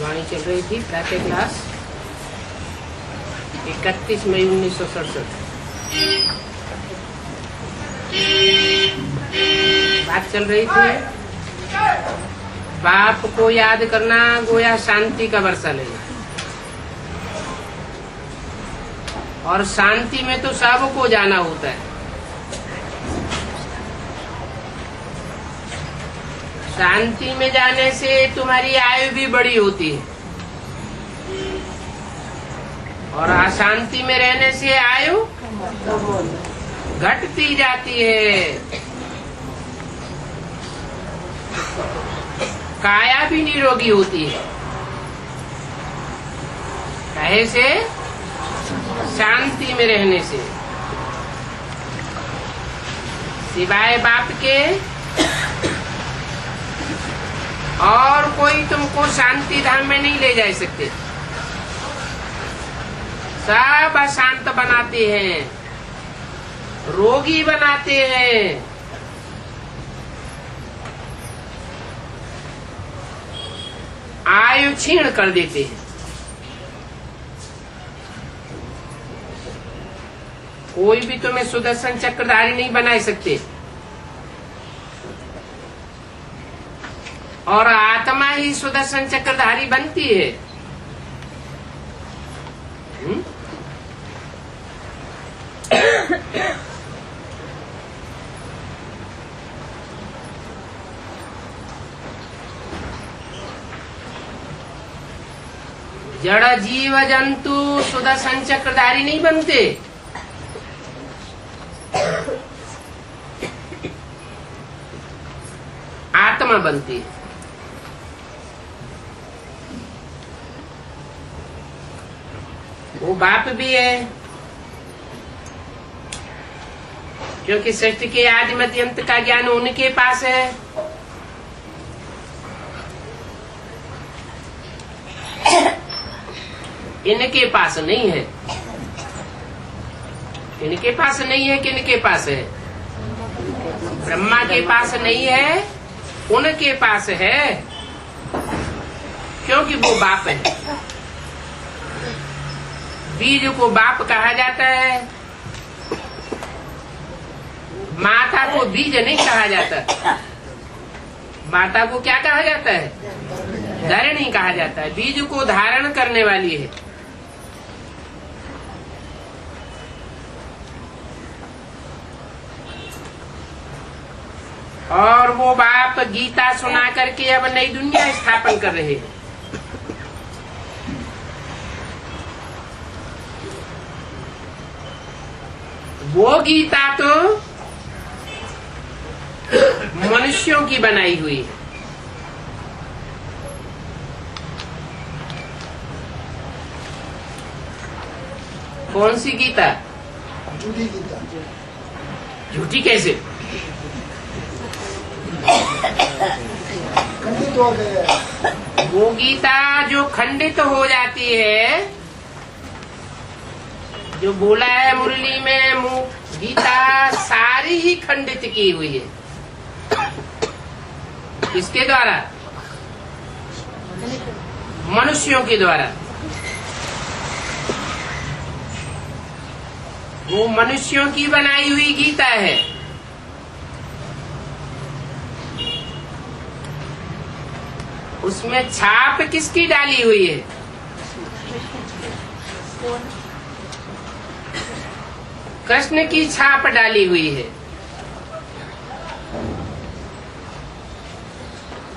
वाणी चल रही थी प्रातः क्लास 31 मई 1967। बात चल रही थी बाप को याद करना गोया शांति का वर्षा लेना, और शांति में तो सबको जाना होता है। शांति में जाने से तुम्हारी आयु भी बड़ी होती है, और अशांति में रहने से आयु घटती जाती है। काया भी निरोगी होती है, काहे से? शांति में रहने से। सिवाय बाप के और कोई तुमको शांति धाम में नहीं ले जा सकते। सब अशांत बनाते हैं, रोगी बनाते हैं। आयु क्षीण कर देते हैं। कोई भी तुम्हें सुदर्शन चक्रधारी नहीं बना सकते, और आत्मा ही सुदर्शन चक्रधारी बनती है। जड़ जीव जंतु सुदर्शन चक्रधारी नहीं बनते। आत्मा बनती है। वो बाप भी है, क्योंकि सृष्टि के आदि मध्य अंत का ज्ञान उनके पास है। इनके पास नहीं है। इनके पास नहीं है, किनके पास है? ब्रह्मा के पास नहीं है, उनके पास है, क्योंकि वो बाप है। बीज को बाप कहा जाता है, माता को बीज नहीं कहा जाता। माता को क्या कहा जाता है? धारिणी कहा जाता है। बीज को धारण करने वाली है। और वो बाप गीता सुना करके अब नई दुनिया स्थापन कर रहे हैं। वो गीता तो मनुष्यों की बनाई हुई है। कौन सी गीता? झूठी गीता। झूठी कैसे? खंडित हो गए। वो गीता जो खंडित हो जाती है, जो बोला है मुरली में, गीता सारी ही खंडित की हुई है। किसके द्वारा? मनुष्यों के द्वारा। वो मनुष्यों की बनाई हुई गीता है। उसमें छाप किसकी डाली हुई है? कृष्ण की छाप डाली हुई है।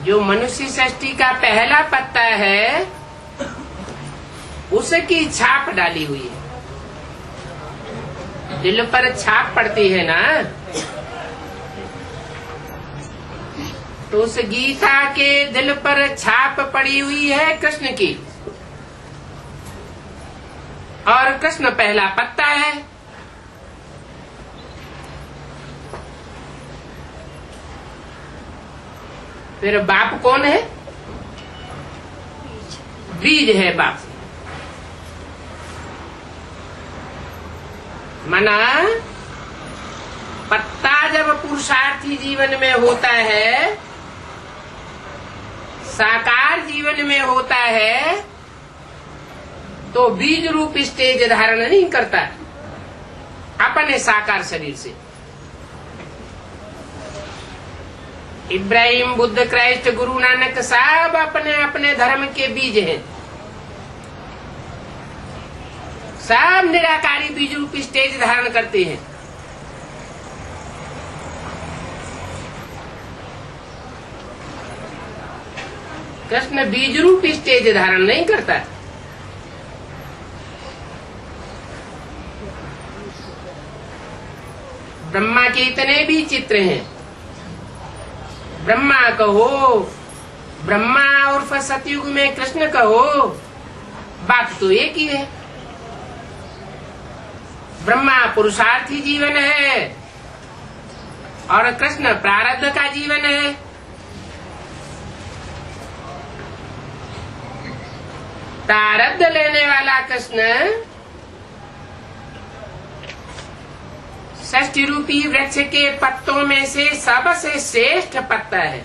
जो मनुष्य सृष्टि का पहला पत्ता है, उसकी छाप डाली हुई है। दिल पर छाप पड़ती है ना, तो उस गीता के दिल पर छाप पड़ी हुई है कृष्ण की, और कृष्ण पहला पत्ता है। फिर बाप कौन है? बीज है बाप। मना पत्ता जब पुरुषार्थी जीवन में होता है, साकार जीवन में होता है तो बीज रूप स्टेज धारण नहीं करता अपने साकार शरीर से। इब्राहिम, बुद्ध, क्राइस्ट, गुरु नानक सब अपने अपने धर्म के बीज हैं। सब निराकारी बीज रूप स्टेज धारण करते हैं। कृष्ण बीज रूप स्टेज धारण नहीं करता। ब्रह्मा के इतने भी चित्र हैं। ब्रह्मा कहो, ब्रह्मा और सतयुग में कृष्ण कहो, बात तो एक ही है। ब्रह्मा पुरुषार्थी जीवन है और कृष्ण प्रारब्ध का जीवन है। प्रारब्ध लेने वाला कृष्ण षष्ठी रूपी वृक्ष के पत्तों में से सबसे श्रेष्ठ पत्ता है।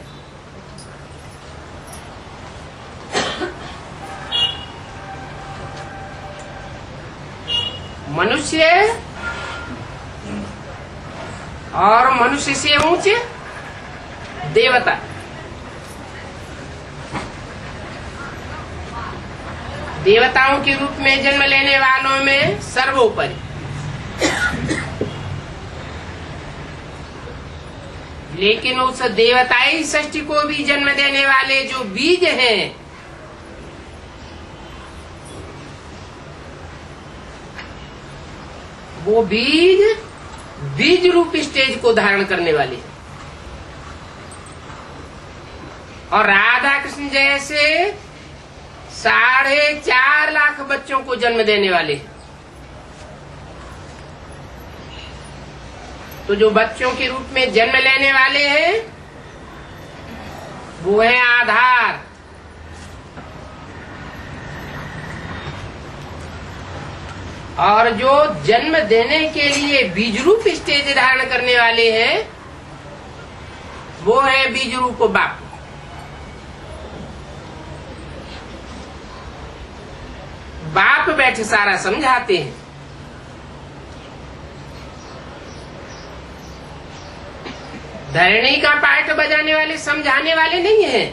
मनुष्य और मनुष्य से ऊंचे देवता। देवताओं के रूप में जन्म लेने वालों में सर्वोपरि। लेकिन उस देवताई सृष्टि को भी जन्म देने वाले जो बीज हैं, वो बीज रूप स्टेज को धारण करने वाले हैं। और राधा कृष्ण जैसे 4.5 लाख बच्चों को जन्म देने वाले हैं। तो जो बच्चों के रूप में जन्म लेने वाले हैं वो है आधार। और जो जन्म देने के लिए बीज रूप स्टेज धारण करने वाले हैं वो है बीज रूप बाप। बाप बैठ सारा समझाते हैं। धरणी का पाठ बजाने वाले समझाने वाले नहीं हैं।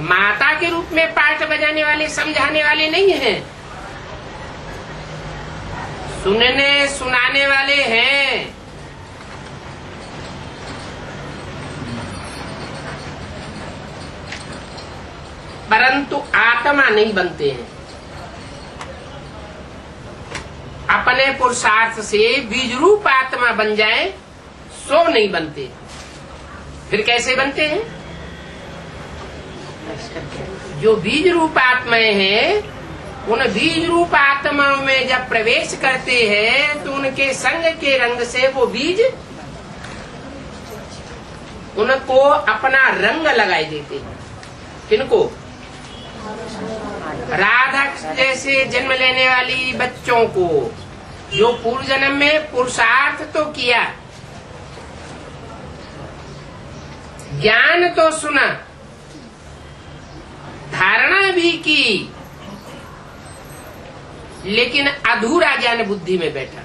माता के रूप में पाठ बजाने वाले समझाने वाले नहीं हैं। सुनने सुनाने वाले हैं। परंतु आत्मा नहीं बनते हैं। अपने पुरुषार्थ से बीज रूप आत्मा बन जाए सो नहीं बनते। फिर कैसे बनते हैं? जो बीज रूप आत्माएं हैं उन बीज रूप आत्माओं में जब प्रवेश करते हैं तो उनके संग के रंग से वो बीज उनको अपना रंग लगाए देते हैं। किनको? राधा जैसे जन्म लेने वाली बच्चों को, जो पूर्व जन्म में पुरुषार्थ तो किया, ज्ञान तो सुना, धारणा भी की, लेकिन अधूरा ज्ञान बुद्धि में बैठा।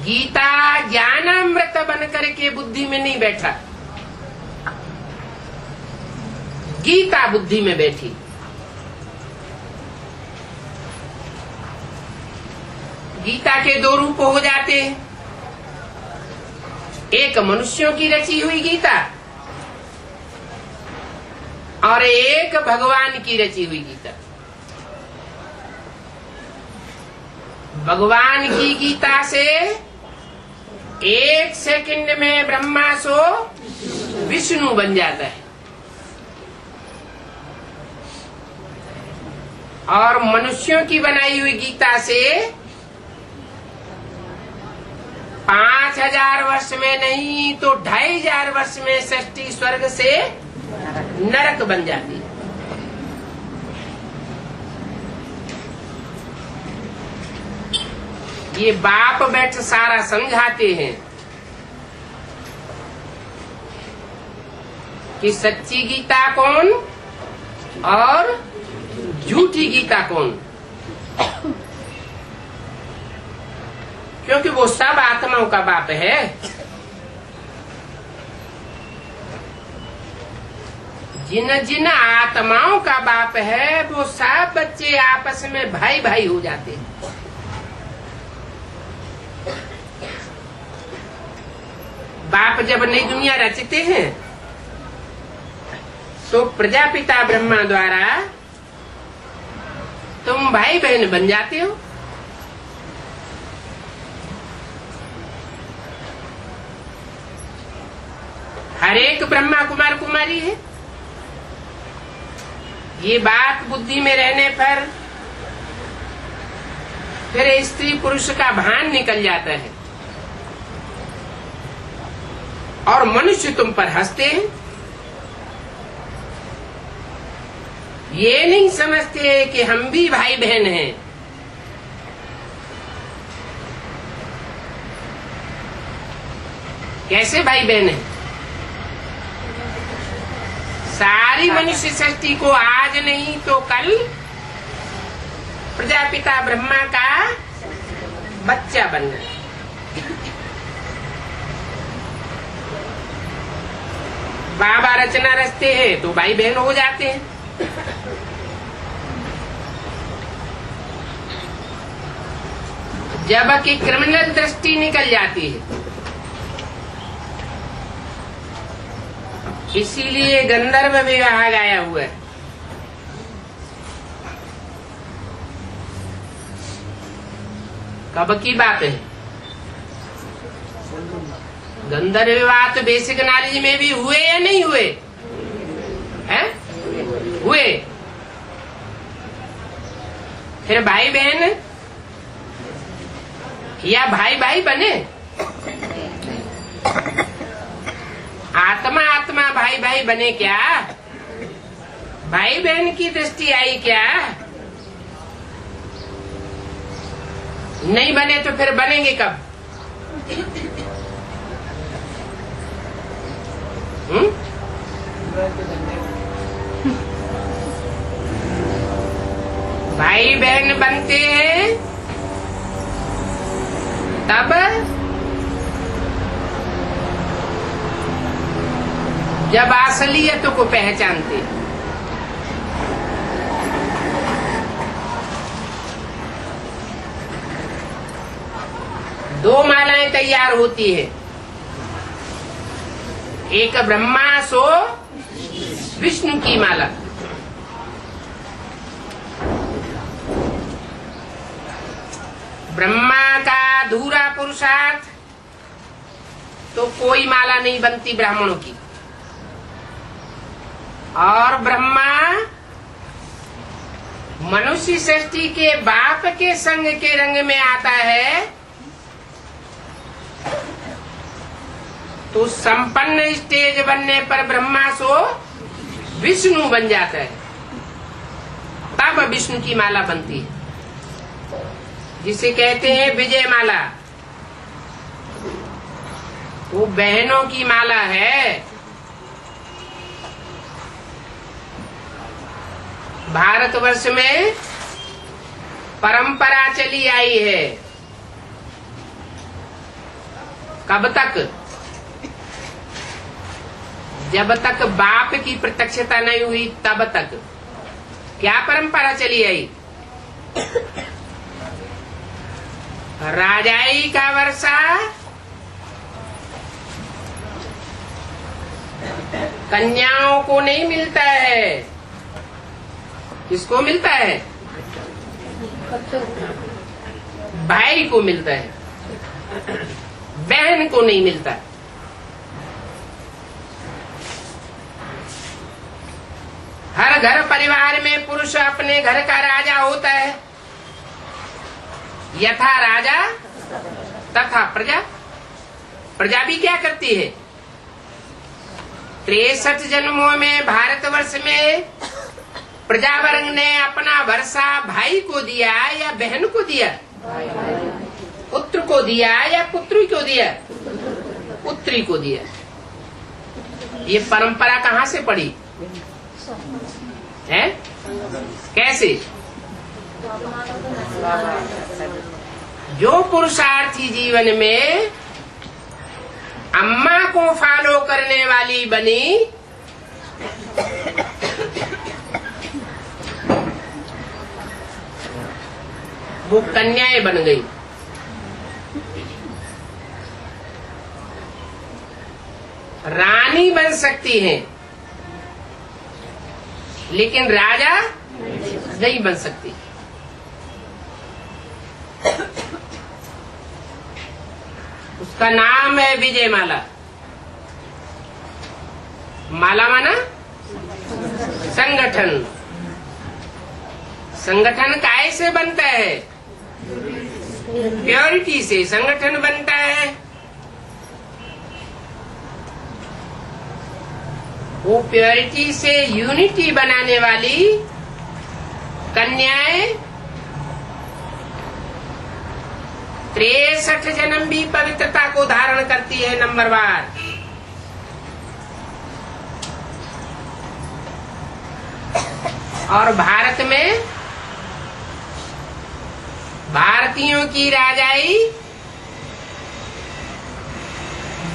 गीता ज्ञानामृत बन करके बुद्धि में नहीं बैठा, गीता बुद्धि में बैठी। गीता के 2 रूप हो जाते हैं। एक मनुष्यों की रची हुई गीता और एक भगवान की रची हुई गीता। भगवान की गीता से 1 सेकंड में ब्रह्मा सो विष्णु बन जाता है। और मनुष्यों की बनाई हुई गीता से 5000 वर्ष में नहीं तो 2500 वर्ष में सृष्टि स्वर्ग से नरक बन जाती है। ये बाप बैठ सारा समझाते हैं। कि सच्ची गीता कौन और झूठी गीता कौन, क्योंकि वो सब आत्माओं का बाप है। जिन जिन आत्माओं का बाप है वो सब बच्चे आपस में भाई भाई हो जाते हैं। बाप जब नई दुनिया रचते हैं तो प्रजापिता ब्रह्मा द्वारा तुम भाई बहन बन जाते हो। हर एक ब्रह्मा कुमार कुमारी है। ये बात बुद्धि में रहने पर फिर स्त्री पुरुष का भान निकल जाता है और मनुष्य तुम पर हंसते हैं। ये नहीं समझते कि हम भी भाई बहन हैं। कैसे भाई बहन हैं? सारी मनुष्य सृष्टि को आज नहीं तो कल प्रजापिता ब्रह्मा का बच्चा बनना है। बाबा रचना रचते हैं तो भाई बहन हो जाते हैं। जबकि क्रिमिनल दृष्टि निकल जाती है। इसीलिए गंधर्व विवाह गाया हुआ है। कब की बात है? गंधर्व विवाह तो बेसिक नॉलेज में भी हुए या नहीं हुए? हैं? हुए। फिर भाई बहन या भाई भाई बने? आत्मा आत्मा भाई भाई बने क्या? भाई बहन की दृष्टि आई क्या? नहीं बने तो फिर बनेंगे कब? भाई बहन बनते हैं तब जब असलियत को पहचानते। दो मालाएं तैयार होती है, एक ब्रह्मा सो विष्णु की माला। ब्रह्मा का अधूरा पुरुषार्थ तो कोई माला नहीं बनती ब्राह्मणों की, और ब्रह्मा मनुष्य सृष्टि के बाप के संग के रंग में आता है तो संपन्न स्टेज बनने पर ब्रह्मा सो विष्णु बन जाता है। तब विष्णु की माला बनती है, जिसे कहते हैं विजय माला। वो बहनों की माला है। भारतवर्ष में परंपरा चली आई है। कब तक? जब तक बाप की प्रत्यक्षता नहीं हुई तब तक। क्या परंपरा चली आई? राजाई का वर्षा कन्याओं को नहीं मिलता है। किसको मिलता है? भाई को मिलता है, बहन को नहीं मिलता। हर घर परिवार में पुरुष अपने घर का राजा होता है। यथा राजा तथा प्रजा। प्रजा भी क्या करती है? 63 जन्मों में भारतवर्ष में प्रजावर्ग ने अपना वर्षा भाई को दिया या बहन को दिया? पुत्र को दिया या पुत्री को दिया? पुत्री को दिया। ये परंपरा कहाँ से पड़ी है? कैसे? जो पुरुषार्थी जीवन में अम्मा को फॉलो करने वाली बनी, वो कन्याएं बन गई। रानी बन सकती हैं, लेकिन राजा नहीं बन सकती। उसका नाम है विजय माला। माला माना संगठन। संगठन काय से बनता है? प्योरिटी से संगठन बनता है। वो प्योरिटी से यूनिटी बनाने वाली कन्याएं 63 जन्म भी पवित्रता को धारण करती है। नंबर 1। और भारत में भारतीयों की राजाई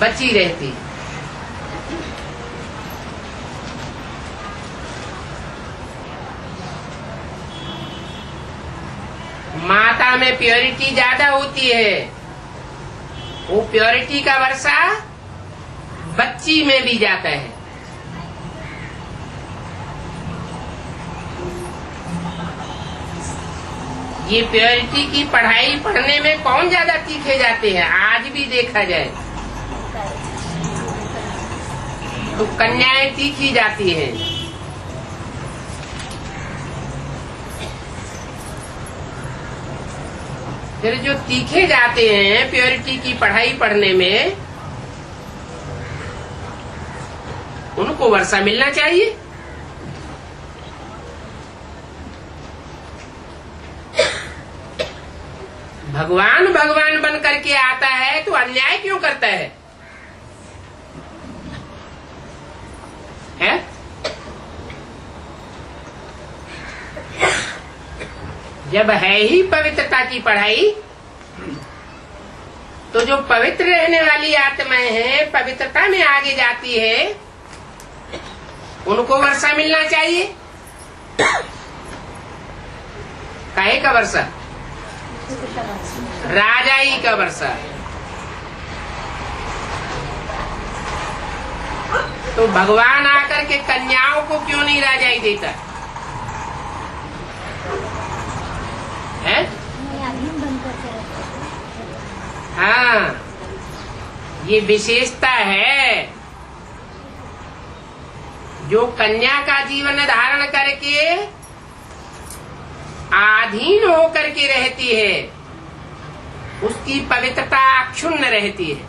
बची रहती। माता में प्योरिटी ज्यादा होती है। वो प्योरिटी का वर्षा बच्ची में भी जाता है। ये प्योरिटी की पढ़ाई पढ़ने में कौन ज्यादा तीखे जाते हैं? आज भी देखा जाए तो कन्याएं तीखी जाती हैं। फिर जो तीखे जाते हैं प्योरिटी की पढ़ाई पढ़ने में, उनको वर्षा मिलना चाहिए। भगवान भगवान बन करके आता है तो अन्याय क्यों करता है? जब है ही पवित्रता की पढ़ाई, तो जो पवित्र रहने वाली आत्माएं हैं, पवित्रता में आगे जाती है, उनको वर्षा मिलना चाहिए। काहे का वर्षा? राजाई का वर्षा। तो भगवान आकर के कन्याओं को क्यों नहीं राजाई देता है? हाँ, ये विशेषता है। जो कन्या का जीवन धारण करके अधीन होकर के रहती है, उसकी पवित्रता अक्षुण्ण रहती है।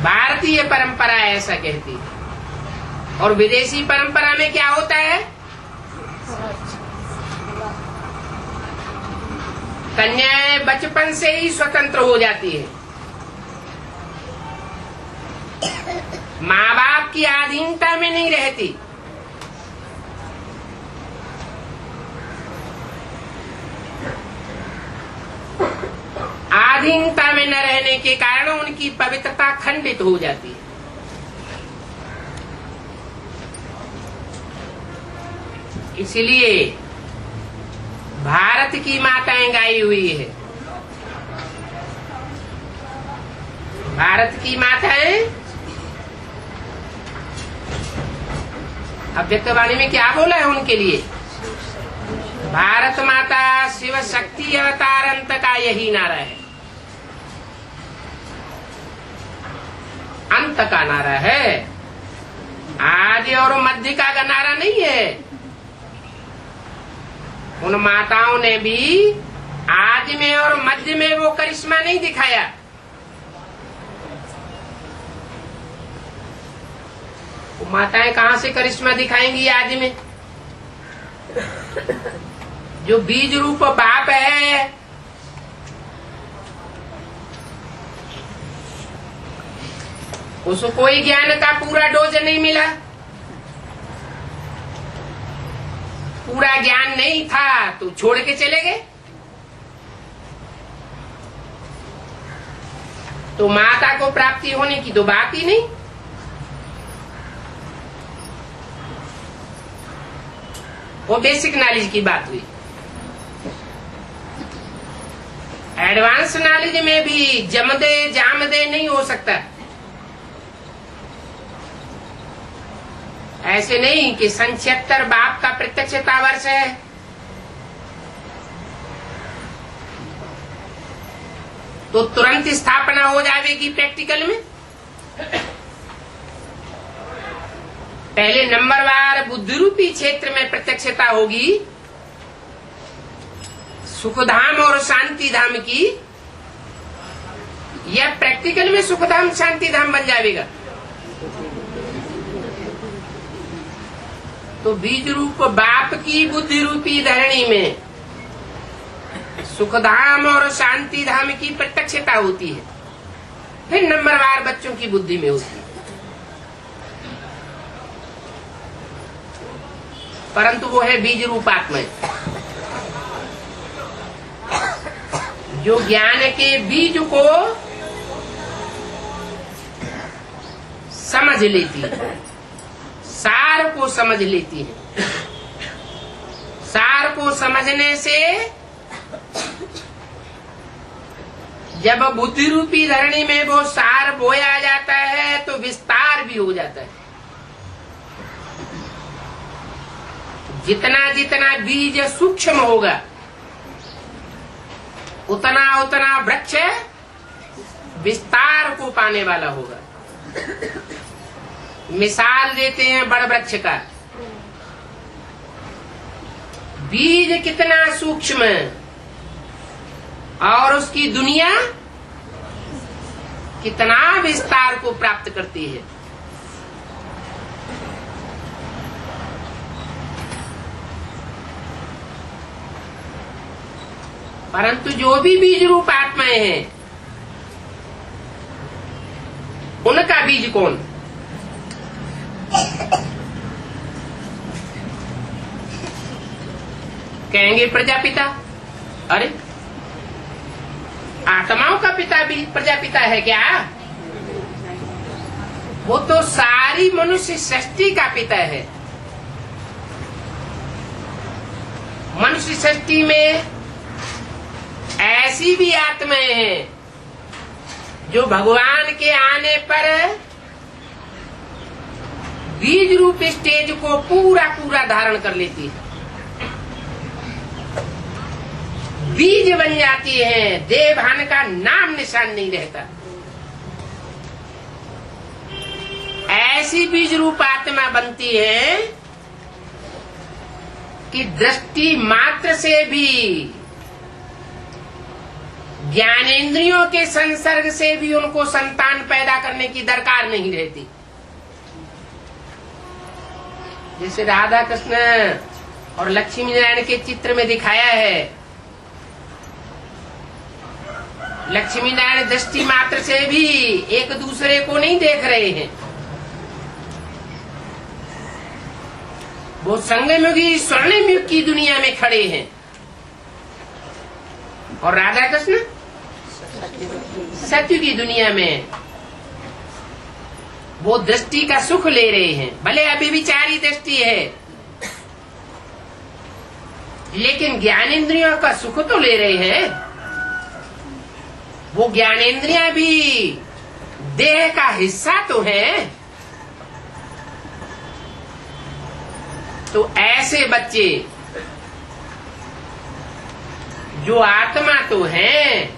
भारतीय परंपरा ऐसा कहती है। और विदेशी परंपरा में क्या होता है? कन्याएं बचपन से ही स्वतंत्र हो जाती है। माँ बाप की अधीनता में नहीं रहती। अधीनता में न रहने के कारण उनकी पवित्रता खंडित हो जाती है। इसलिए भारत की माताएं गाई हुई है। भारत की माताएं अव्यक्तवाणी में क्या बोला है उनके लिए? भारत माता शिव शक्ति अवतार अंत का यही नारा है। अंत का नारा है, आदि और मध्य का नारा नहीं है। उन माताओं ने भी आदि में और मध्य में वो करिश्मा नहीं दिखाया। वो माताएं कहां से करिश्मा दिखाएंगी आदि में? जो बीज रूप बाप है, उसको कोई ज्ञान का पूरा डोज नहीं मिला, पूरा ज्ञान नहीं था तो छोड़ के चले गए। तो माता को प्राप्ति होने की तो बात ही नहीं। वो बेसिक नॉलेज की बात हुई। एडवांस नॉलेज में भी जमदे जामदे नहीं हो सकता। ऐसे नहीं कि 76 बाप का प्रत्यक्षता वर्ष है, तो तुरंत स्थापना हो जाएगी प्रैक्टिकल में। पहले नंबरवार बुद्धि रूपी क्षेत्र में प्रत्यक्षता होगी सुखधाम और शांति धाम की, या प्रैक्टिकल में सुखधाम शांति धाम बन जाएगा। तो बीज रूप बाप की बुद्धि रूपी धरणी में सुखधाम और शांति धाम की प्रत्यक्षता होती है, फिर नंबरवार बच्चों की बुद्धि में होती है। परंतु वो है बीज रूप आत्मा, जो ज्ञान के बीज को समझ लेती है, सार को समझ लेती है। सार को समझने से जब बुद्धि रूपी धरणी में वो सार बोया जाता है तो विस्तार भी हो जाता है। जितना जितना बीज सूक्ष्म होगा उतना उतना वृक्ष विस्तार को पाने वाला होगा। मिसाल देते हैं बड़ वृक्ष का। बीज कितना सूक्ष्म है और उसकी दुनिया कितना विस्तार को प्राप्त करती है। परंतु जो भी बीज रूप आत्माएं हैं उनका बीज कौन? कहेंगे प्रजापिता। अरे आत्माओं का पिता भी प्रजापिता है क्या? वो तो सारी मनुष्य सृष्टि का पिता है। मनुष्य सृष्टि में ऐसी भी आत्माएं हैं जो भगवान के आने पर बीज रूप स्टेज को पूरा पूरा धारण कर लेती है, बीज बन जाती है, देवभान का नाम निशान नहीं रहता। ऐसी बीज रूप आत्मा बनती है कि दृष्टि मात्र से भी, ज्ञानेंद्रियों के संसर्ग से भी उनको संतान पैदा करने की दरकार नहीं रहती। जैसे राधा कृष्ण और लक्ष्मी नारायण के चित्र में दिखाया है, लक्ष्मी नारायण दृष्टि मात्र से भी एक दूसरे को नहीं देख रहे हैं। वो संगम युग की स्वर्णिम युग की दुनिया में खड़े हैं और राधा कृष्ण सत्य की दुनिया में वो दृष्टि का सुख ले रहे हैं। भले अभी विचारी दृष्टि है लेकिन ज्ञानेंद्रियों का सुख तो ले रहे हैं। वो ज्ञानेंद्रियां भी देह का हिस्सा तो है। तो ऐसे बच्चे जो आत्मा तो हैं,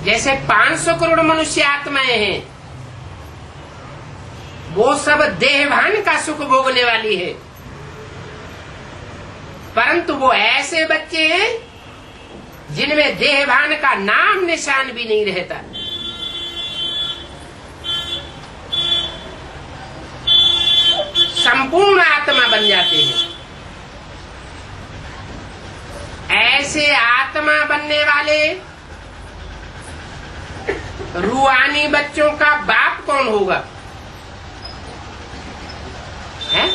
जैसे 500 करोड़ मनुष्य आत्माएं हैं, वो सब देहभान का सुख भोगने वाली है। परंतु वो ऐसे बच्चे हैं जिनमें देहभान का नाम निशान भी नहीं रहता। संपूर्ण आत्मा बन जाते हैं। ऐसे आत्मा बनने वाले रूहानी बच्चों का बाप कौन होगा? है?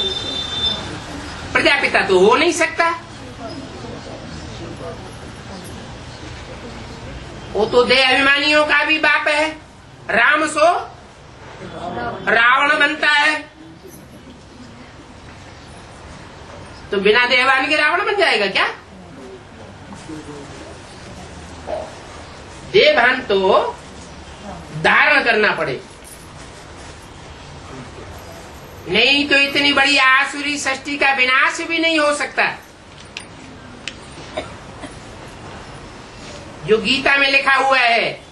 प्रजापिता तो हो नहीं सकता। वो तो देह अभिमानियों का भी बाप है। राम सो रावण बनता है, तो बिना देहवान के रावण बन जाएगा क्या? देहभान तो धारण करना पड़े, नहीं तो इतनी बड़ी आसुरी सृष्टि का विनाश भी नहीं हो सकता। जो गीता में लिखा हुआ है,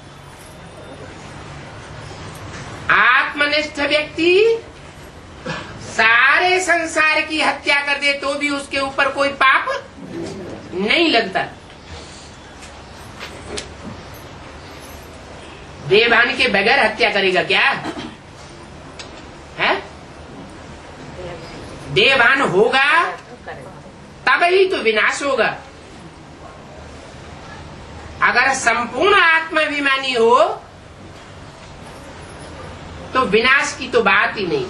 आत्मनिष्ठ व्यक्ति सारे संसार की हत्या कर दे तो भी उसके ऊपर कोई पाप नहीं लगता। देहभान के बगैर हत्या करेगा क्या? है? देहभान होगा तब ही तो विनाश होगा। अगर संपूर्ण आत्माभिमानी हो तो विनाश की तो बात ही नहीं।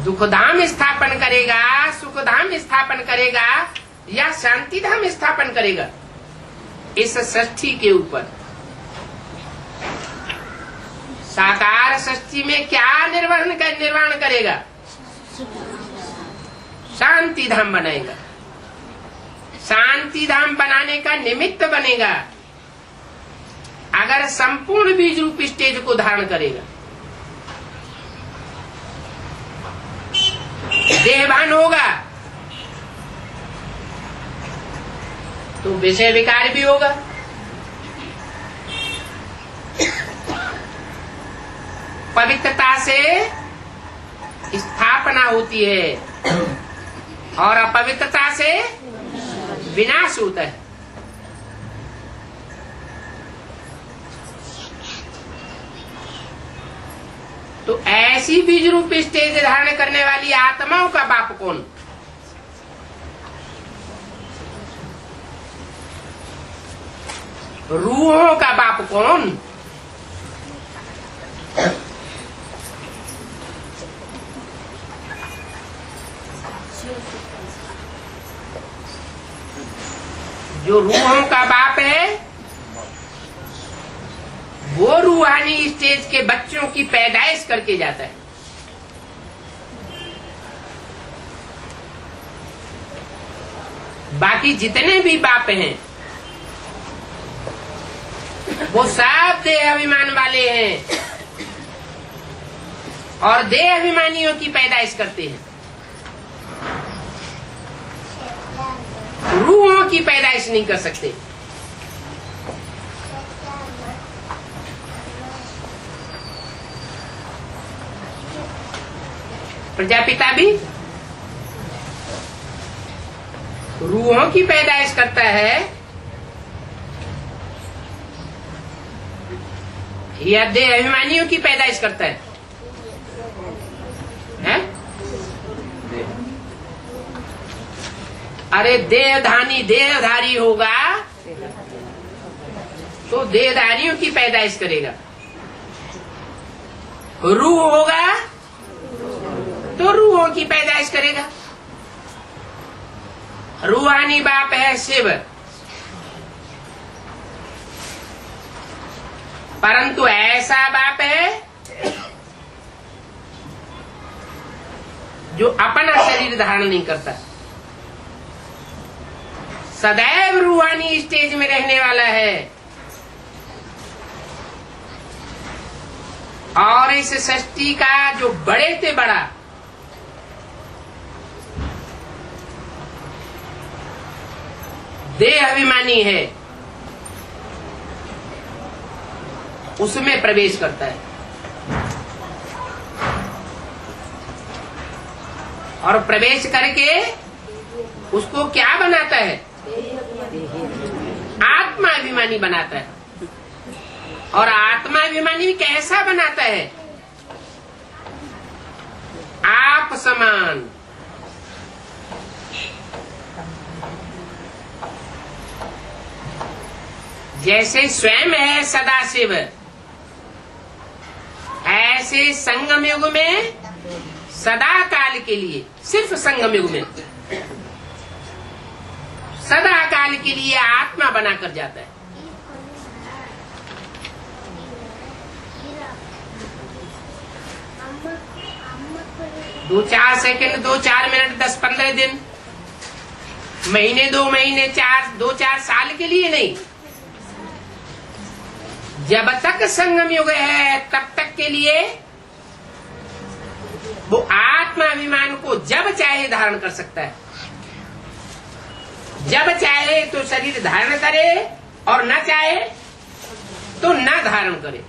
दुखधाम स्थापन करेगा, सुखधाम स्थापन करेगा या शांतिधाम स्थापन करेगा, इस सृष्टि के ऊपर। साकार सृष्टि में क्या निर्माण करेगा? शांति धाम बनाएगा। शांति धाम बनाने का निमित्त बनेगा अगर संपूर्ण बीज रूप स्टेज को धारण करेगा। देहभान होगा तो विषय विकार भी होगा। पवित्रता से स्थापना होती है और अपवित्रता से विनाश होता है। तो ऐसी बीज रूप स्टेज धारण करने वाली आत्माओं का बाप कौन? रूहों का बाप कौन? जो रूहों का बाप है वो रूहानी स्टेज के बच्चों की पैदाइश करके जाता है। बाकी जितने भी बाप हैं वो सब देह अभिमान वाले हैं और देह अभिमानियों की पैदाइश करते हैं। रूहों की पैदाइश नहीं कर सकते। प्रजापिता भी रूहों की पैदाइश करता है या देह अभिमानियों की पैदाइश करता है? हैं? अरे देहधारी होगा तो देहधारियों की पैदाइश करेगा। रूह होगा तो रूहों की पैदाइश करेगा। रूहानी बाप है शिव, परंतु ऐसा बाप है जो अपना शरीर धारण नहीं करता, सदैव रूहानी स्टेज में रहने वाला है और इस सृष्टि का जो बड़े से बड़ा देह अभिमानी है उसमें प्रवेश करता है और प्रवेश करके उसको क्या बनाता है? आत्माभिमानी बनाता है। और आत्माभिमानी कैसा बनाता है? आप समान। जैसे स्वयं है सदाशिव, ऐसे संगम युग में सदा काल के लिए, सिर्फ संगम युग में सदा काल के लिए आत्मा बनाकर जाता है। दो चार सेकंड, 2-4 मिनट, 10-15 दिन, महीने, 2 महीने, 2-4 साल के लिए नहीं, जब तक संगम युग है तब तक के लिए वो आत्माभिमान को जब चाहे धारण कर सकता है। जब चाहे तो शरीर धारण करे और न चाहे तो न धारण करे।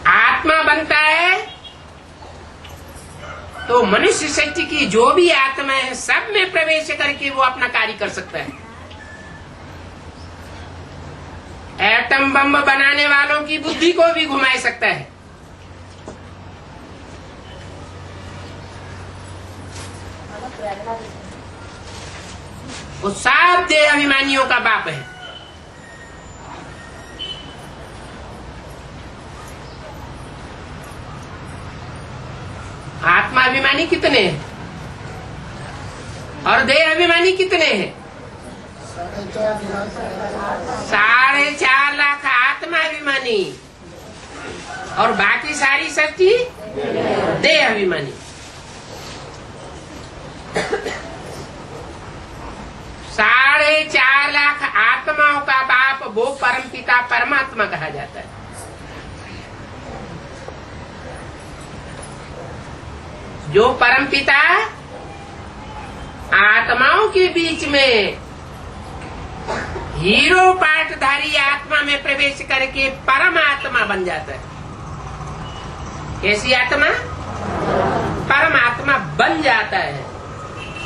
आत्मा बनता है तो मनुष्य शक्ति की जो भी आत्मा है सब में प्रवेश करके वो अपना कार्य कर सकता है। एटम बम बनाने वालों की बुद्धि को भी घुमा सकता है। वो सब देह अभिमानियों का बाप है। आत्मा अभिमानी कितने हैं और देह अभिमानी कितने हैं? 4.5 लाख आत्मा अभिमानी और बाकी सारी शक्ति देह अभिमानी। 4.5 लाख आत्माओं का बाप वो परमपिता परमात्मा कहा जाता है। जो परमपिता आत्माओं के बीच में हीरो पाठधारी आत्मा में प्रवेश करके परमात्मा बन जाता है। कैसी आत्मा? परमात्मा बन जाता है।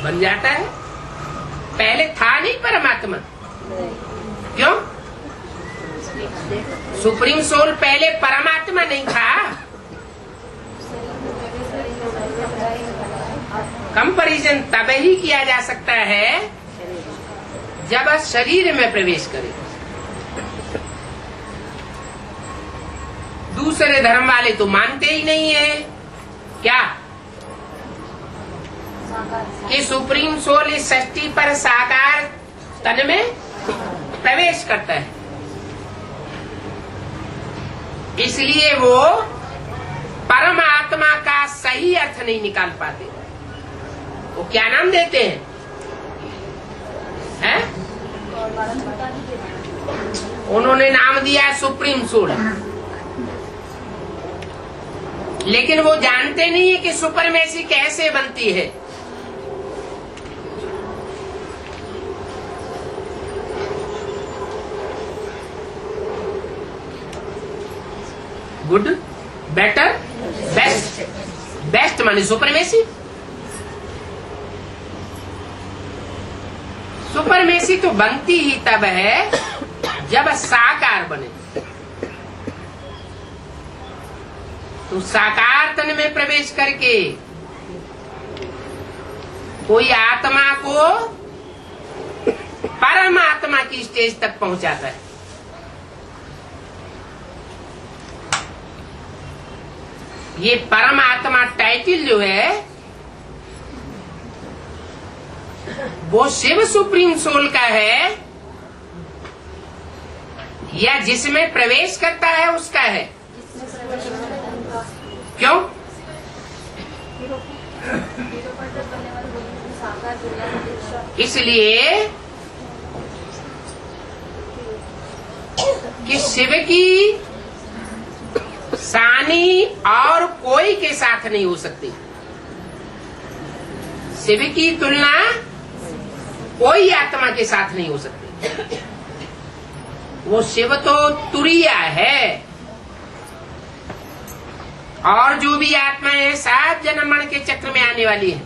बन जाता है, पहले था नहीं परमात्मा। क्यों? सुप्रीम सोल पहले परमात्मा नहीं था। कंपैरिजन तब ही किया जा सकता है जब शरीर में प्रवेश करे। दूसरे धर्म वाले तो मानते ही नहीं है क्या कि सुप्रीम सोल इस सृष्टि पर साकार तन में प्रवेश करता है। इसलिए वो परमात्मा का सही अर्थ नहीं निकाल पाते। वो क्या नाम देते हैं? उन्होंने नाम दिया सुप्रीम सोल, लेकिन वो जानते नहीं है कि सुपरमेसी कैसे बनती है। Good, better, best. बेस्ट माने सुपरमेसी। सुपरमेसी तो बनती ही तब है जब साकार बने। तो साकार तन में प्रवेश करके कोई आत्मा को परमात्मा की स्टेज तक पहुंचाता है। ये परमात्मा टाइटल जो है वो शिव सुप्रीम सोल का है या जिसमें प्रवेश करता है उसका है? क्यों? इसलिए कि शिव की सानी और कोई के साथ नहीं हो सकती। शिव की तुलना कोई आत्मा के साथ नहीं हो सकती। वो शिव तो तुरीय है और जो भी आत्माएं हैं 7 जन्म मरण के चक्र में आने वाली है।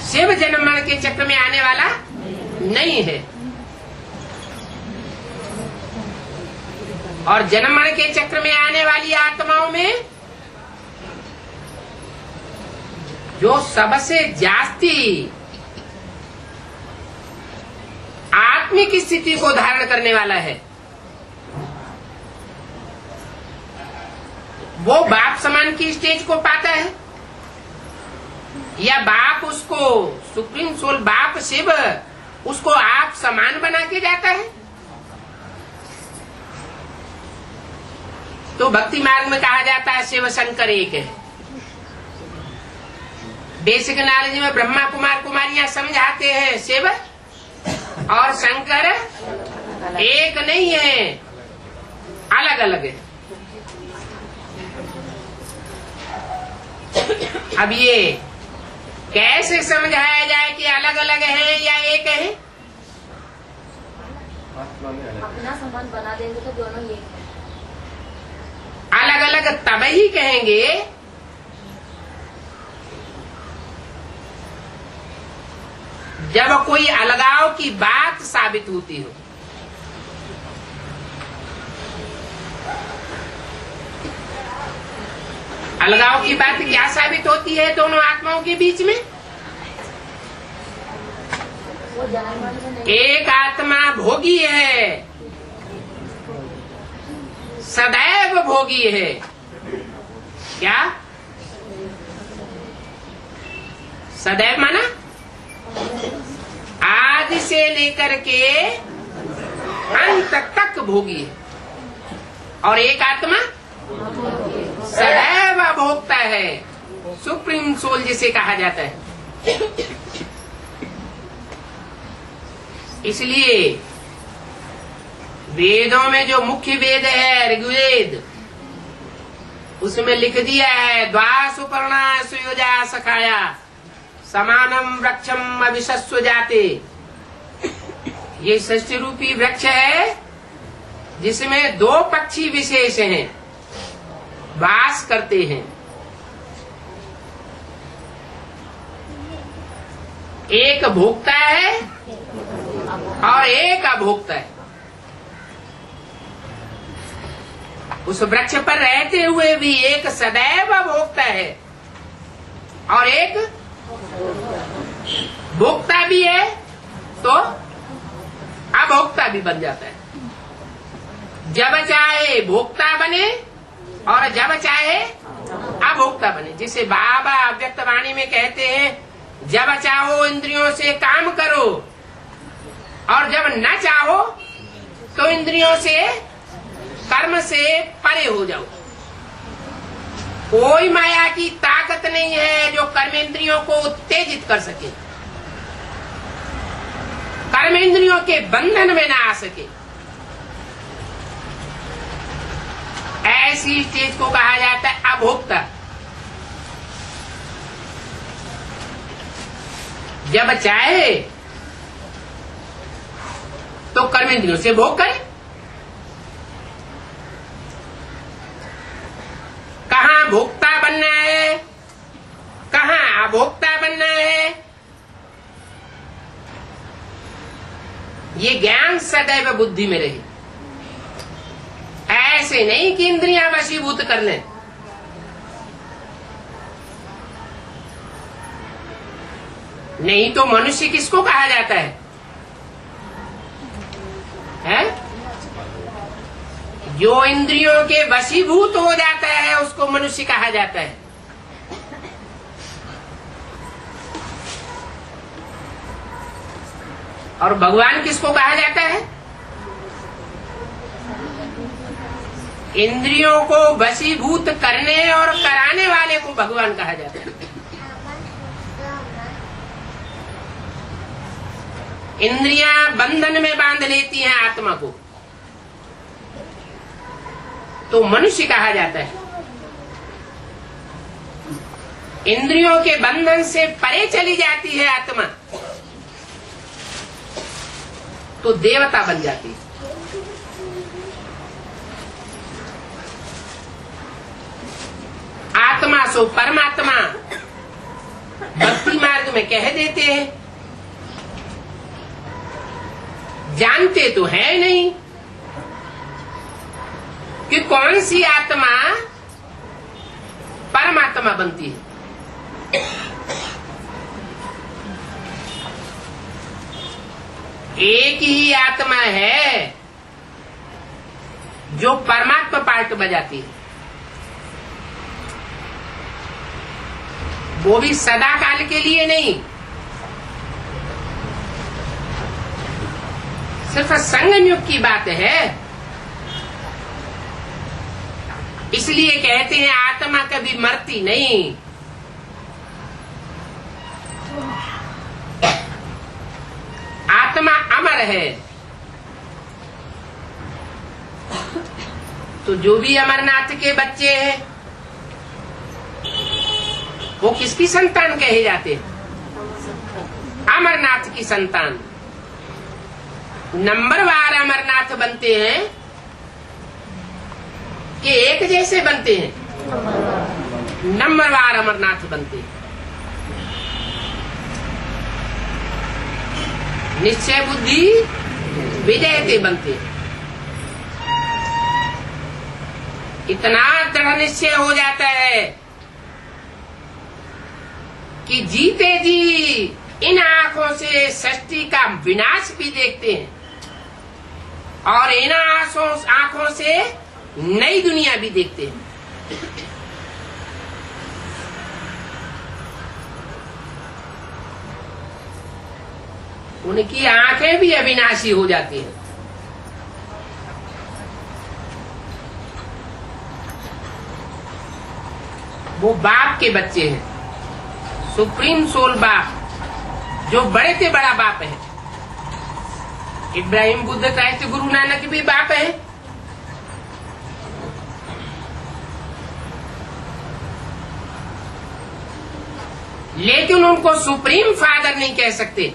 शिव जन्म मरण के चक्र में आने वाला नहीं है और जन्म मरण के चक्र में आने वाली आत्माओं में जो सबसे जास्ती आत्मिक स्थिति को धारण करने वाला है, वो बाप समान की स्टेज को पाता है, या बाप उसको सुप्रीम सोल बाप शिव उसको आप समान बना के जाता है। तो भक्ति मार्ग में कहा जाता है शिव शंकर एक है। बेसिक नॉलेज में ब्रह्मा कुमार कुमारियां समझाते हैं शिव और शंकर एक नहीं है, अलग अलग है। अब ये कैसे समझाया जाए कि अलग अलग है या एक है? अपना समान बना देंगे तो दोनों एक है। अलग अलग तब ही कहेंगे जब कोई अलगाव की बात साबित होती हो। अलगाव की बात क्या साबित होती है दोनों आत्माओं के बीच में? वो जानवर में नहीं। एक आत्मा भोगी है, सदैव भोगी है। क्या सदैव माना? आदि से लेकर के अंत तक भोगी है। और एक आत्मा सदैव भोगता है, सुप्रीम सोल जिसे कहा जाता है। इसलिए वेदों में जो मुख्य वेद है ऋग्वेद, उसमें लिख दिया है द्वा सुपर्णा सुयोजा सखाया समानम वृक्षम अभिशस्व जाते। ये षष्ठी रूपी वृक्ष है जिसमें दो पक्षी विशेष हैं, वास करते हैं। एक भोगता है और एक अभोक्ता है। उस वृक्ष पर रहते हुए भी एक सदैव भोगता है और एक भोक्ता भी है, तो अभोक्ता भी बन जाता है। जब चाहे भोक्ता बने और जब चाहे अभोक्ता बने। जिसे बाबा अव्यक्त वाणी में कहते हैं जब चाहो इंद्रियों से काम करो और जब न चाहो तो इंद्रियों से कर्म से परे हो जाओ। कोई माया की ताकत नहीं है जो कर्मेंद्रियों को उत्तेजित कर सके, कर्मेंद्रियों के बंधन में ना आ सके। ऐसी चीज को कहा जाता है अभोक्ता। जब चाहे तो कर्मेंद्रियों से भोग करे। कहाँ भोक्ता बनना है, कहाँ अभोक्ता बनना है, ये ज्ञान सदैव बुद्धि में रहे। ऐसे नहीं कि इंद्रियां वशीभूत कर लें। नहीं तो मनुष्य किसको कहा जाता है? जो इंद्रियों के वशीभूत हो जाता है उसको मनुष्य कहा जाता है। और भगवान किसको कहा जाता है? इंद्रियों को वशीभूत करने और कराने वाले को भगवान कहा जाता है। इंद्रियां बंधन में बांध लेती हैं आत्मा को, तो मनुष्य कहा जाता है। इंद्रियों के बंधन से परे चली जाती है आत्मा, तो देवता बन जाती है। आत्मा सो परमात्मा भक्ति मार्ग में कह देते हैं। जानते तो है नहीं कि कौन सी आत्मा परमात्मा बनती है। एक ही आत्मा है जो परमात्मा पार्ट बजाती है, वो भी सदा काल के लिए नहीं, सिर्फ संगम युग की बात है। इसलिए कहते हैं आत्मा कभी मरती नहीं। आत्मा अमर है। तो जो भी अमरनाथ के बच्चे हैं वो किसकी संतान कहे जाते हैं? अमरनाथ की संतान। नंबरवार अमरनाथ बनते हैं कि एक जैसे बनते हैं? नंबरवार अमरनाथ बनते हैं। निश्चय बुद्धि विजयते बनते हैं। इतना दृढ़ निश्चय हो जाता है कि जीते जी इन आंखों से सृष्टि का विनाश भी देखते हैं और इन आंखों से नई दुनिया भी देखते हैं। उनकी आंखें भी अविनाशी हो जाती हैं। वो बाप के बच्चे हैं, सुप्रीम सोल बाप, जो बड़े से बड़ा बाप है। इब्राहिम, बुद्ध, क्राइस्ट, गुरु नानक भी बाप है। लेकिन उनको सुप्रीम फादर नहीं कह सकते,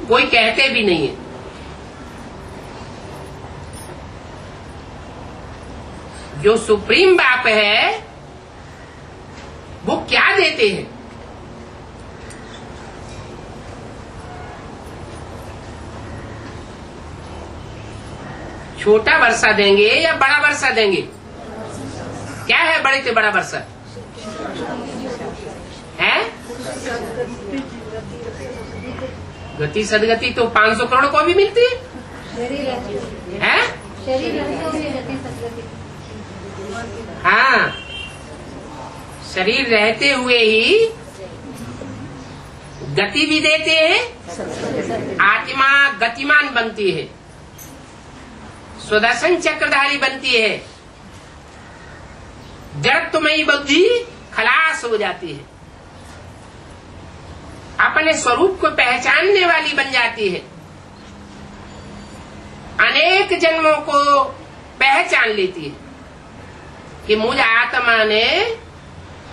कोई कहते भी नहीं है। जो सुप्रीम बाप है वो क्या देते हैं? छोटा वर्षा देंगे या बड़ा वर्षा देंगे? क्या है बड़े से बड़ा वर्षा है? गति सदगति तो 500 करोड़ को भी मिलती है? हाँ, शरीर रहते हुए ही गति भी देते हैं। आत्मा गतिमान बनती है, सुदर्शन चक्रधारी बनती है, जड़त्वमयी बुद्धि खलास हो जाती है, अपने स्वरूप को पहचानने वाली बन जाती है, अनेक जन्मों को पहचान लेती है कि मुझ आत्मा ने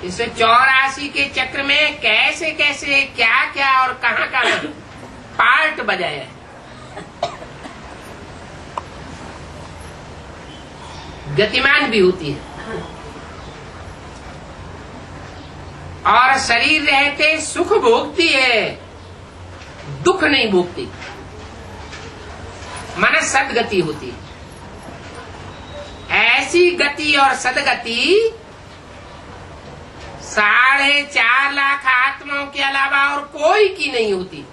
इस 84 के चक्र में कैसे कैसे क्या क्या और कहां कहां पार्ट बजाया है। गतिमान भी होती है और शरीर रहते सुख भोगती है, दुख नहीं भोगती, मन सदगति होती है। ऐसी गति और सदगति 4.5 लाख आत्माओं के अलावा और कोई की नहीं होती।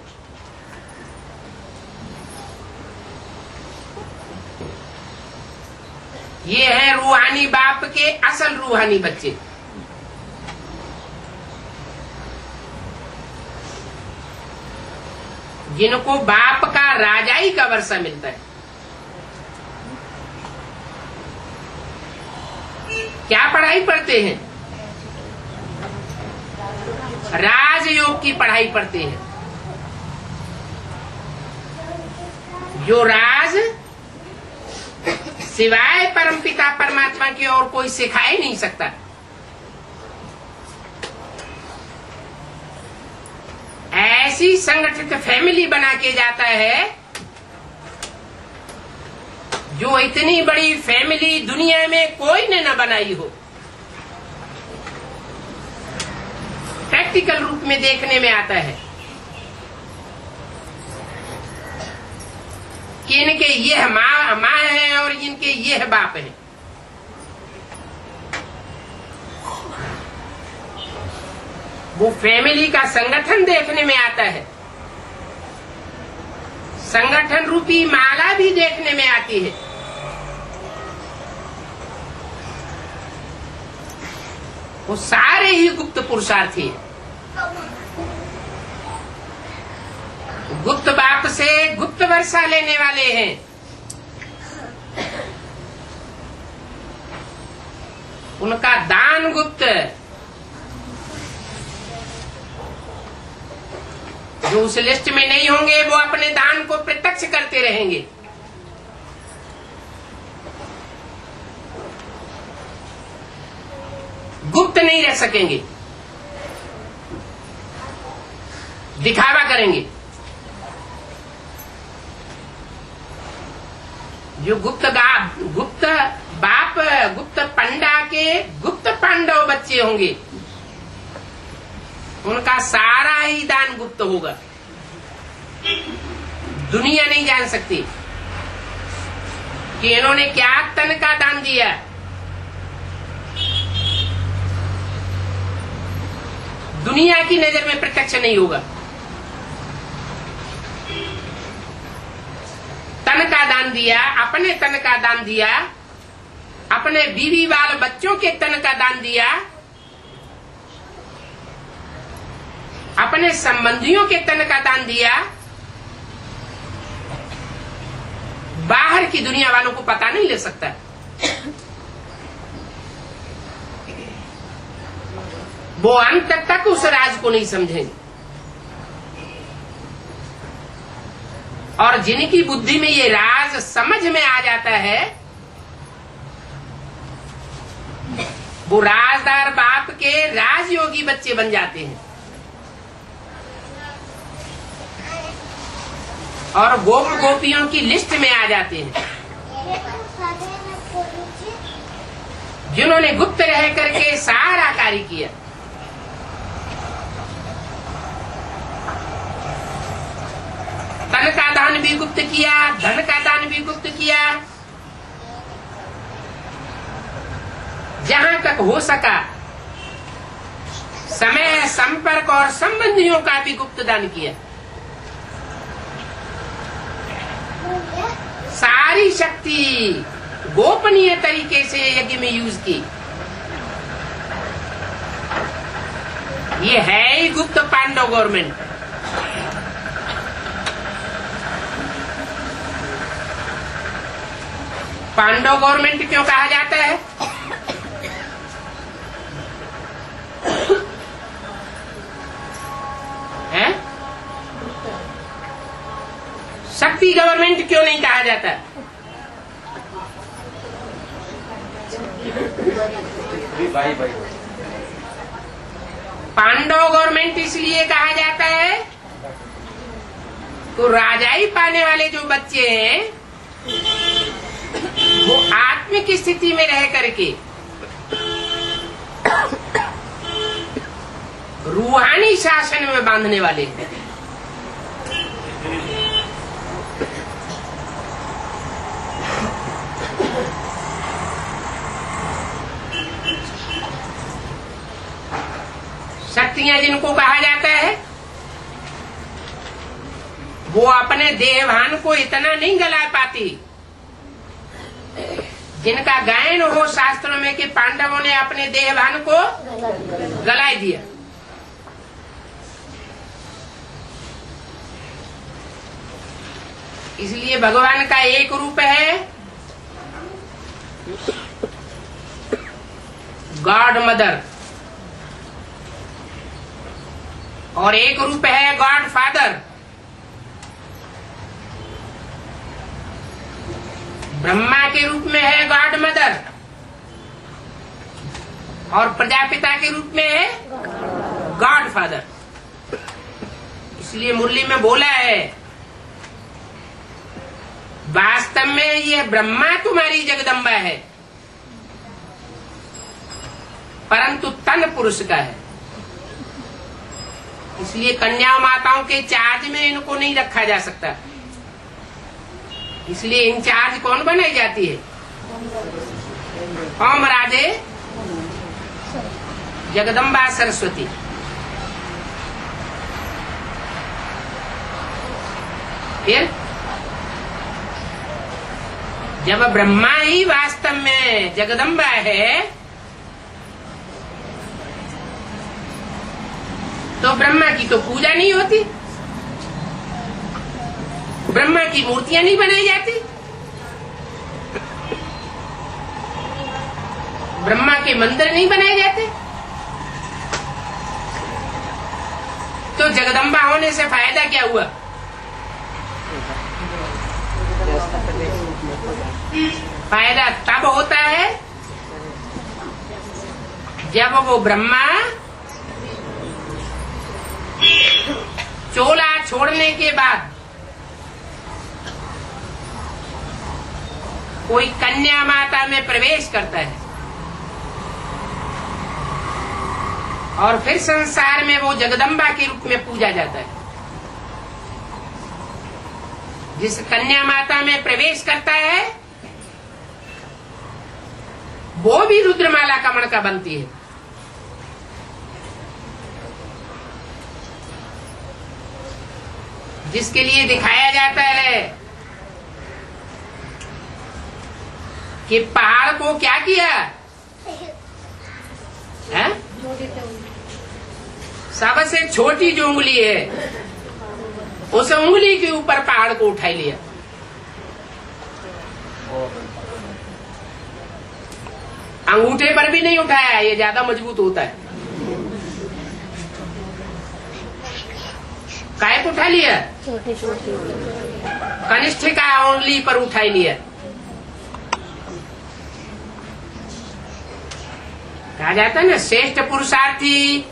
ये है रूहानी बाप के असल रूहानी बच्चे। जिनको बाप का राजाई का वर्षा मिलता है। क्या पढ़ाई पढ़ते हैं? राजयोग की पढ़ाई पढ़ते हैं। जो राज सिवाय परमपिता परमात्मा की और कोई सिखा ही नहीं सकता। ऐसी संगठित फैमिली बना के जाता है जो इतनी बड़ी फैमिली दुनिया में कोई ने न बनाई हो। प्रैक्टिकल रूप में देखने में आता है कि इनके यह माँ है और इनके यह बाप है। वो फैमिली का संगठन देखने में आता है संगठन रूपी माला भी देखने में आती है। वो सारे ही गुप्त पुरुषार्थी हैं। गुप्त बाप से गुप्त वर्षा लेने वाले हैं। उनका दान गुप्त, जो उस लिस्ट में नहीं होंगे वो अपने दान को प्रत्यक्ष करते रहेंगे। गुप्त नहीं रह सकेंगे, दिखावा करेंगे। जो गुप्त बाप गुप्त पंडा के गुप्त पांडव बच्चे होंगे, उनका सारा ही दान गुप्त होगा। दुनिया नहीं जान सकती कि इन्होंने क्या तन का दान दिया। दुनिया की नजर में प्रत्यक्ष नहीं होगा। तन का दान दिया, अपने तन का दान दिया, अपने बीवी बाल बच्चों के तन का दान दिया, अपने संबंधियों के तन का दान दिया। बाहर की दुनिया वालों को पता नहीं ले सकता। वो अंत तक उस राज को नहीं समझेंगे। और जिनकी बुद्धि में ये राज समझ में आ जाता है, वो राजदार बाप के राजयोगी बच्चे बन जाते हैं और गोप गोपियों की लिस्ट में आ जाते हैं। जिन्होंने गुप्त रह करके सारा कार्य किया। तन का दान भी गुप्त किया, धन का दान भी गुप्त किया। जहां तक हो सका समय, संपर्क और संबंधियों का भी गुप्त दान किया। सारी शक्ति गोपनीय तरीके से यज्ञ में यूज की। ये है ही गुप्त पांडव गवर्नमेंट। पांडव गवर्नमेंट क्यों कहा जाता है? हैं? शक्ति गवर्नमेंट क्यों नहीं कहा जाता? पांडव गवर्नमेंट इसलिए कहा जाता है तो राजाई पाने वाले जो बच्चे हैं वो आत्मिक स्थिति में रह करके रूहानी शासन में बांधने वाले हैं। शक्तियां जिनको कहा जाता है वो अपने देहभान को इतना नहीं गला पाती जिनका गायन हो शास्त्रों में कि पांडवों ने अपने देहभान को गला दिया। इसलिए भगवान का एक रूप है गॉड मदर और एक रूप है गॉड फादर। ब्रह्मा के रूप में है गॉड मदर और प्रजापिता के रूप में है गॉड फादर। इसलिए मुरली में बोला है वास्तव में यह ब्रह्मा तुम्हारी जगदम्बा है परंतु तन पुरुष का है। इसलिए कन्या माताओं के चार्ज में इनको नहीं रखा जा सकता। इसलिए इंचार्ज कौन बनाई जाती है? ओम राधे जगदम्बा सरस्वती। फिर जब ब्रह्मा ही वास्तव में जगदम्बा है तो ब्रह्मा की तो पूजा नहीं होती, ब्रह्मा की मूर्तियां नहीं बनाई जाती, ब्रह्मा के मंदिर नहीं बनाए जाते। तो जगदम्बा होने से फायदा क्या हुआ? फायदा तब होता है जब वो ब्रह्मा चोला छोड़ने के बाद कोई कन्या माता में प्रवेश करता है और फिर संसार में वो जगदम्बा के रूप में पूजा जाता है। जिस कन्या माता में प्रवेश करता है वो भी रुद्रमाला का मणका बनती है। जिसके लिए दिखाया जाता है कि पहाड़ को क्या किया है? सबसे छोटी जो उंगली है उस उंगली के ऊपर पहाड़ को उठा लिया। अंगूठे पर भी नहीं उठाया, ये ज्यादा मजबूत होता है। काय को उठा लिया? कनिष्ठिका उंगली पर उठा लिया। कहा जाता है ना, श्रेष्ठ पुरुषार्थी,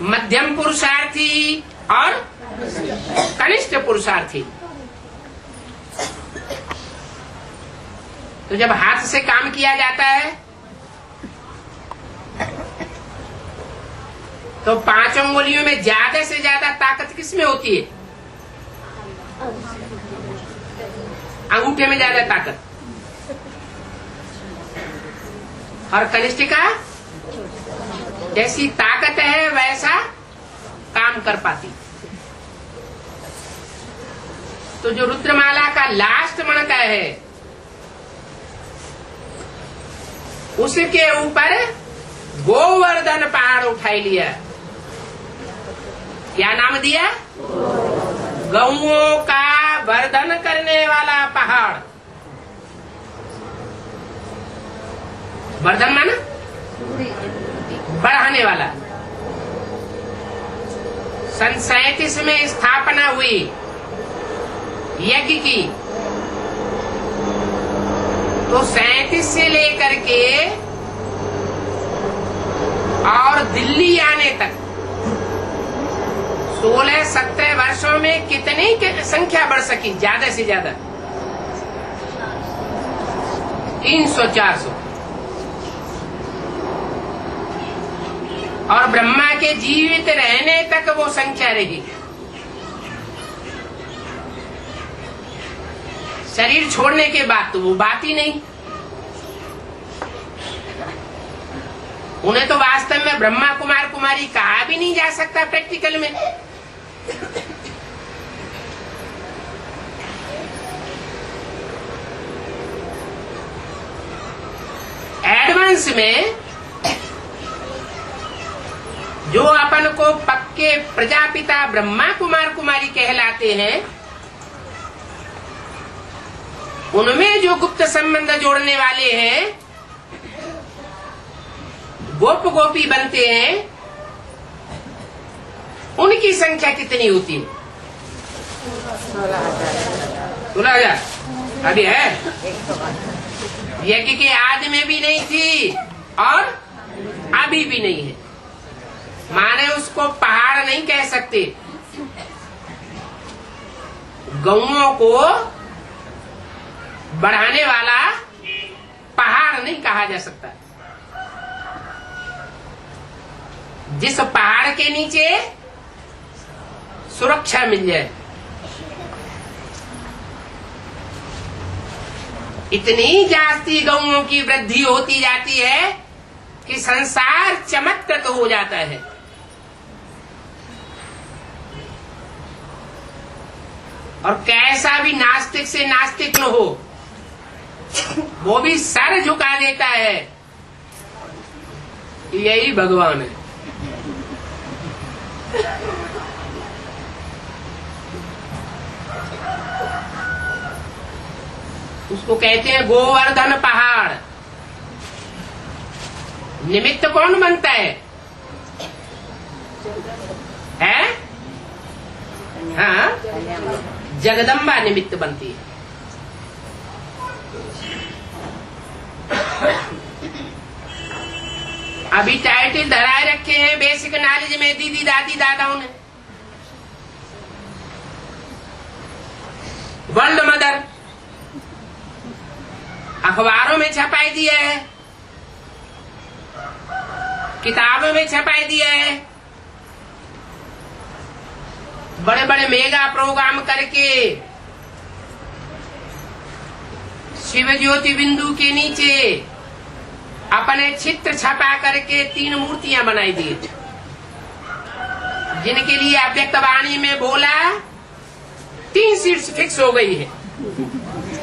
मध्यम पुरुषार्थी और कनिष्ठ पुरुषार्थी। तो जब हाथ से काम किया जाता है तो 5 उंगलियों में ज्यादा से ज्यादा ताकत किसमें होती है? अंगूठे में ज्यादा ताकत। और कनिष्ठिका जैसी ताकत है वैसा काम कर पाती। तो जो रुद्रमाला का लास्ट मणका है उसके ऊपर गोवर्धन पहाड़ उठाई लिया। क्या नाम दिया? गौओं का वर्धन करने वाला पहाड़। वर्धन माना बढ़ाने वाला। सन 37 में स्थापना हुई यज्ञ की, तो 37 से लेकर के और दिल्ली आने तक 16-17 वर्षों में कितनी संख्या बढ़ सकी? ज्यादा से ज्यादा 300-400। और ब्रह्मा के जीवित रहने तक वो संख्या रही। शरीर छोड़ने के बाद तो वो बात ही नहीं। उन्हें तो वास्तव में ब्रह्मा कुमार कुमारी कहा भी नहीं जा सकता प्रैक्टिकल में। एडवांस में जो अपन को पक्के प्रजापिता ब्रह्मा कुमार कुमारी कहलाते हैं, उनमें जो गुप्त संबंध जोड़ने वाले हैं, गोप गोपी बनते हैं, उनकी संख्या कितनी होती है? 16,000 अभी है। यज्ञ के आदि में भी नहीं थी और अभी भी नहीं है। माने उसको पहाड़ नहीं कह सकते। गौओं को बढ़ाने वाला पहाड़ नहीं कहा जा सकता। जिस पहाड़ के नीचे सुरक्षा मिल जाए। इतनी जास्ती गौओं की वृद्धि होती जाती है कि संसार चमत्कृत हो जाता है। और कैसा भी नास्तिक से नास्तिक न हो, वो भी सर झुका देता है, यही भगवान है। उसको कहते हैं गोवर्धन पहाड़। निमित्त कौन बनता है? हाँ, जगदम्बा निमित्त बनती है। अभी टाइटल धराए रखे हैं बेसिक नॉलेज में दीदी दादी दादाओं ने। वर्ल्ड मदर अखबारों में छपाई दिया है, किताबों में छपाई दिया है, बड़े बड़े मेगा प्रोग्राम करके शिव ज्योति बिंदु के नीचे अपने चित्र छपा करके 3 मूर्तियां बनाई दी, जिनके लिए अव्यक्तवाणी में बोला 3 सीट्स फिक्स हो गई है,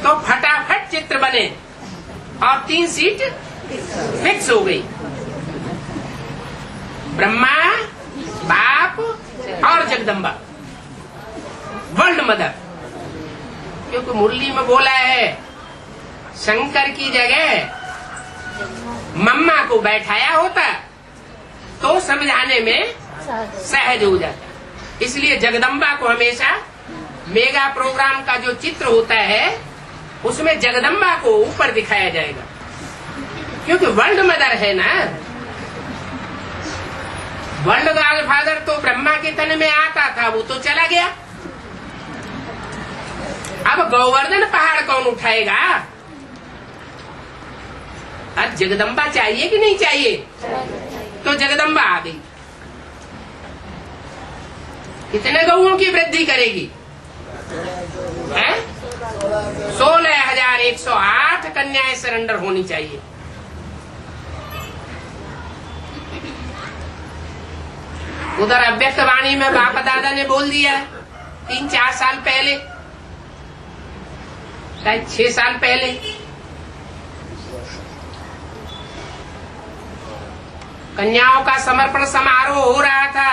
तो फटाफट चित्र बने और 3 सीट फिक्स हो गई। ब्रह्मा, बाप और जगदम्बा, वर्ल्ड मदर। क्योंकि मुरली में बोला है शंकर की जगह मम्मा को बैठाया होता तो समझाने में सहज हो जाता। इसलिए जगदम्बा को हमेशा मेगा प्रोग्राम का जो चित्र होता है उसमें जगदम्बा को ऊपर दिखाया जाएगा, क्योंकि वर्ल्ड मदर है ना। वर्ल्ड गॉडफादर तो ब्रह्मा के तन में आता था, वो तो चला गया। अब गोवर्धन पहाड़ कौन उठाएगा? अब जगदम्बा चाहिए कि नहीं चाहिए? तो जगदम्बा आ गई। कितने गौओं की वृद्धि करेगी? 16,108 कन्याएं सरेंडर होनी चाहिए। उधर अव्यक्तवाणी में बाप दादा ने बोल दिया 3-4 साल पहले, शायद 6 साल पहले, कन्याओं का समर्पण समारोह हो रहा था।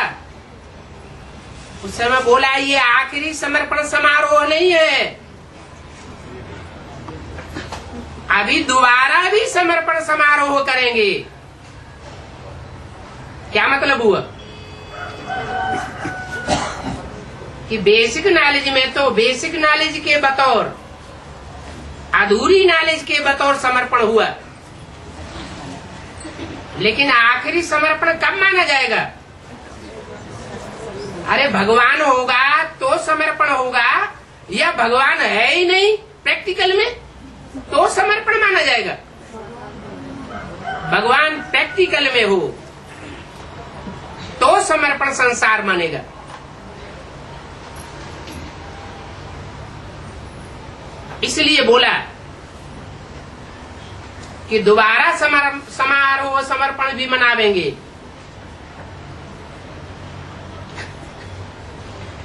उस समय बोला ये आखिरी समर्पण समारोह नहीं है, अभी दोबारा भी समर्पण समारोह करेंगे। क्या मतलब हुआ कि बेसिक नॉलेज में तो बेसिक नॉलेज के बतौर, अधूरी नॉलेज के बतौर समर्पण हुआ, लेकिन आखिरी समर्पण कब माना जाएगा? अरे भगवान होगा तो समर्पण होगा, या भगवान है ही नहीं प्रैक्टिकल में तो समर्पण माना जाएगा। भगवान प्रैक्टिकल में हो तो समर्पण संसार मानेगा। इसलिए बोला कि दोबारा समारोह समर्पण भी मनावेंगे।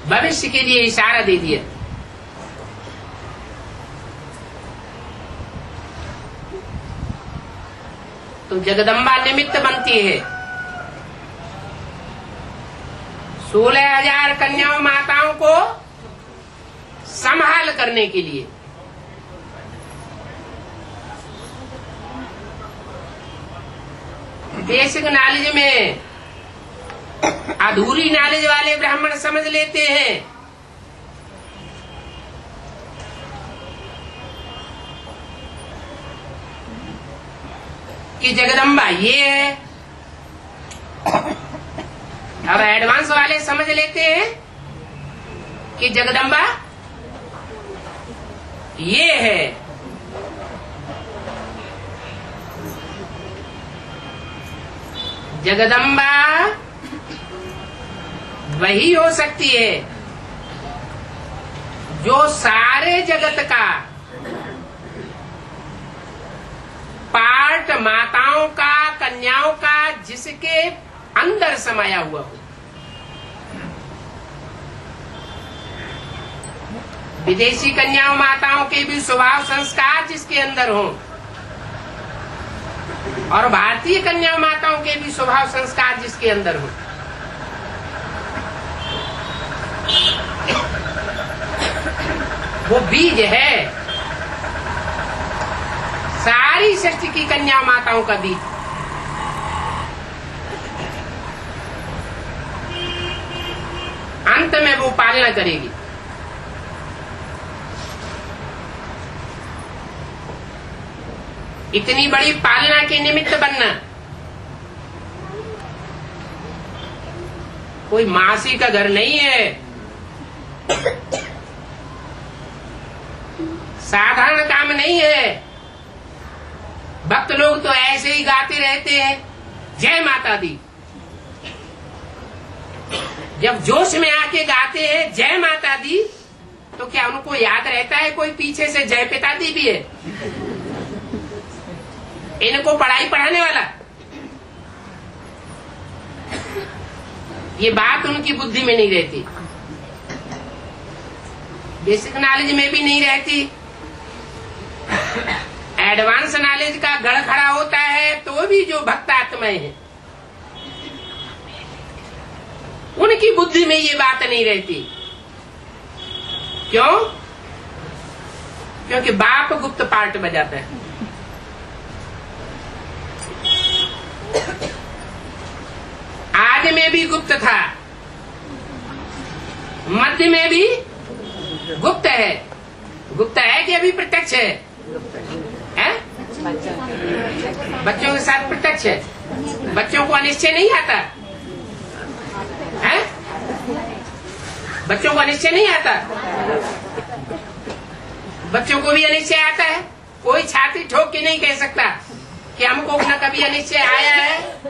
भविष्य के लिए इशारा दे दिया। तो जगदम्बा निमित्त बनती है 16,000 कन्याओं माताओं को संभाल करने के लिए। बेसिक नॉलेज में अधूरी नॉलेज वाले ब्राह्मण समझ लेते हैं कि जगदम्बा ये है, अब एडवांस वाले समझ लेते हैं कि जगदम्बा ये है। जगदम्बा वही हो सकती है जो सारे जगत का पार्ट, माताओं का, कन्याओं का, जिसके अंदर समाया हुआ हो। विदेशी कन्याओं माताओं के भी स्वभाव संस्कार जिसके अंदर हो, और भारतीय कन्या माताओं के भी स्वभाव संस्कार जिसके अंदर हो, वो बीज है सारी सृष्टि की कन्या माताओं का बीज। अंत में वो पालना करेगी। इतनी बड़ी पालना के निमित्त बनना कोई मासी का घर नहीं है, साधारण काम नहीं है। भक्त लोग तो ऐसे ही गाते रहते हैं जय माता दी। जब जोश में आके गाते हैं जय माता दी, तो क्या उनको याद रहता है कोई पीछे से जय पिता दी भी है? इनको पढ़ाई पढ़ाने वाला? ये बात उनकी बुद्धि में नहीं रहती, बेसिक नॉलेज में भी नहीं रहती। एडवांस नॉलेज का गढ़ खड़ा होता है तो भी जो भक्त आत्माएं हैं उनकी बुद्धि में ये बात नहीं रहती। क्यों? क्योंकि बाप गुप्त पार्ट बजाता है। आदि में भी गुप्त था, मध्य में भी गुप्त है। गुप्त है कि अभी प्रत्यक्ष है? बच्चों के साथ प्रत्यक्ष है। बच्चों को अनिश्चय नहीं आता है? बच्चों को अनिश्चय नहीं आता? बच्चों को भी अनिश्चय आता है। कोई छाती ठोक के नहीं कह सकता कि हमको न कभी अनिश्चय आया है,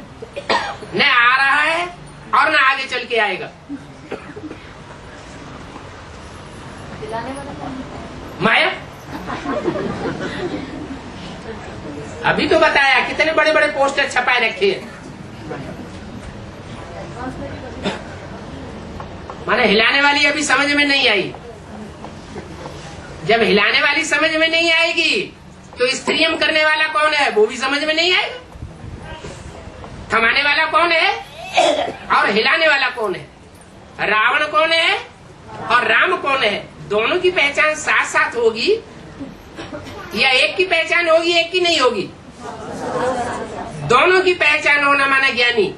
न आ रहा है और न आगे चल के आएगा। माया अभी तो बताया कितने बड़े बड़े पोस्टर छपाए रखे हैं। माने हिलाने वाली अभी समझ में नहीं आई। जब हिलाने वाली समझ में नहीं आएगी तो स्त्रीयम करने वाला कौन है वो भी समझ में नहीं आएगा। थमाने वाला कौन है और हिलाने वाला कौन है? रावण कौन है और राम कौन है? दोनों की पहचान साथ साथ होगी या एक की पहचान होगी एक की नहीं होगी? दोनों की पहचान होना माना ज्ञानी।